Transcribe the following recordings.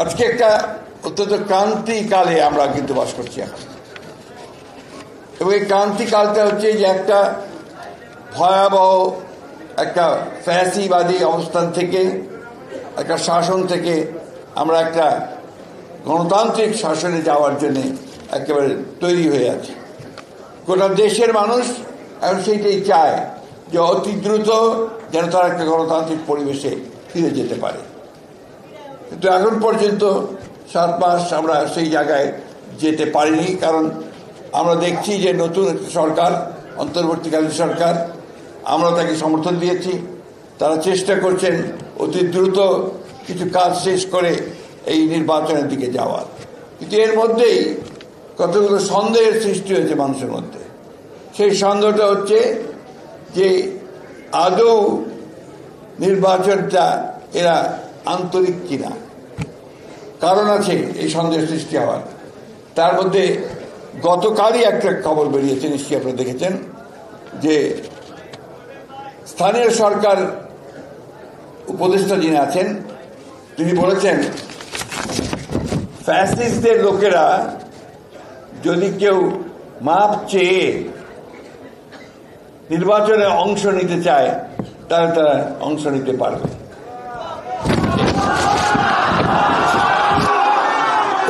আজকে একটা অত্যন্ত ক্রান্তিকালে আমরা কিন্তু বাস করছি এখন, এবং এই ক্রান্তিকালটা হচ্ছে যে একটা ভয়াবহ একটা ফ্যাসিবাদী অবস্থান থেকে, একটা শাসন থেকে আমরা একটা গণতান্ত্রিক শাসনে যাওয়ার জন্য একেবারে তৈরি হয়ে আছে। গোটা দেশের মানুষ এখন সেইটাই চায় যে অতি দ্রুত যেন তারা একটা গণতান্ত্রিক পরিবেশে ফিরে যেতে পারে। কিন্তু এখন পর্যন্ত 7 মাস আমরা সেই জায়গায় যেতে পারিনি, কারণ আমরা দেখছি যে নতুন একটা সরকার, অন্তর্বর্তীকালীন সরকার, আমরা তাকে সমর্থন দিয়েছি। তারা চেষ্টা করছেন অতি দ্রুত কিছু কাজ শেষ করে এই নির্বাচনের দিকে যাওয়ার। কিন্তু এর মধ্যেই কতগুলো সন্দেহের সৃষ্টি হয়েছে মানুষের মধ্যে। সেই সন্দেহটা হচ্ছে যে আদৌ নির্বাচনটা এরা আন্তরিক কিনা। কারণ আছে এই সন্দেহ সৃষ্টি হওয়ার। তার মধ্যে গতকালই একটা খবর বেরিয়েছে, নিশ্চয়ই আপনারা দেখেছেন, যে স্থানীয় সরকার উপদেষ্টা যিনি আছেন তিনি বলেছেন ফ্যাসিস্টদের লোকেরা যদি কেউ মাপ চেয়ে নির্বাচনে অংশ নিতে চায় তাহলে তারা অংশ নিতে পারবে।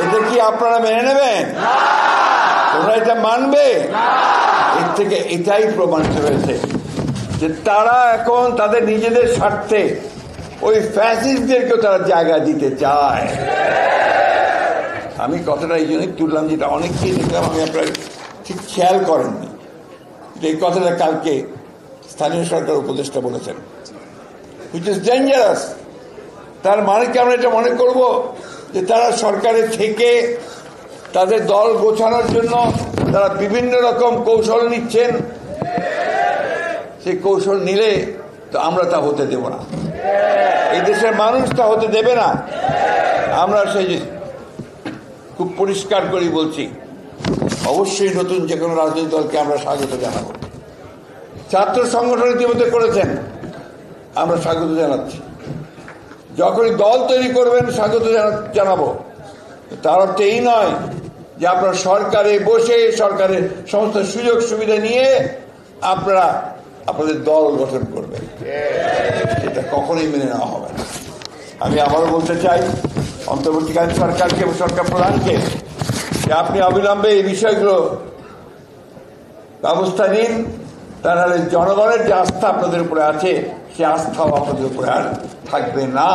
এটা কি আপনারা মেনে নেবেন? তোমরা এটা মানবে? এর থেকে এটাই প্রমাণিত হয়েছে যে তারা এখন তাদের নিজেদের স্বার্থে ওই ফ্যাসিস্টদেরকেও তারা জায়গা দিতে চায়। আমি কথাটা এই জন্যই তুললাম, যেটা অনেককেই দেখলাম, আমি আপনারা ঠিক খেয়াল করেননি যে এই কথাটা কালকে স্থানীয় সরকার উপদেষ্টা বলেছেন, হুইচ ইজ ডেঞ্জারাস। তার মানে কি আমরা এটা মনে করব যে তারা সরকারে থেকে তাদের দল গোছানোর জন্য তারা বিভিন্ন রকম কৌশল নিচ্ছেন? সেই কৌশল নিলে তো আমরা তা হতে দেব না, এই দেশের মানুষ তা হতে দেবে না। আমরা সেই খুব পরিষ্কার করে বলছি, অবশ্যই নতুন যে কোনো রাজনৈতিক দলকে আমরা স্বাগত জানাবো। ছাত্র সংগঠন ইতিমধ্যে করেছেন, আমরা স্বাগত জানাচ্ছি। যখনই দল তৈরি করবেন স্বাগত জানাবো। তার অর্থ এই নয় যে আপনারা সরকারে বসে সরকারের সমস্ত সুযোগ সুবিধা নিয়ে আপনারা আপনাদের দল গঠন করবেন, এটা কখনোই মেনে নেওয়া হবে না। আমি আবারও বলতে চাই অন্তর্বর্তীকালীন সরকারকে এবং সরকার প্রধানকে যে আপনি অবিলম্বে এই বিষয়গুলো ব্যবস্থা নিন, তা নাহলে জনগণের যে আস্থা আপনাদের উপরে আছে সে আস্থাও আপনাদের উপরে আর থাকবে না।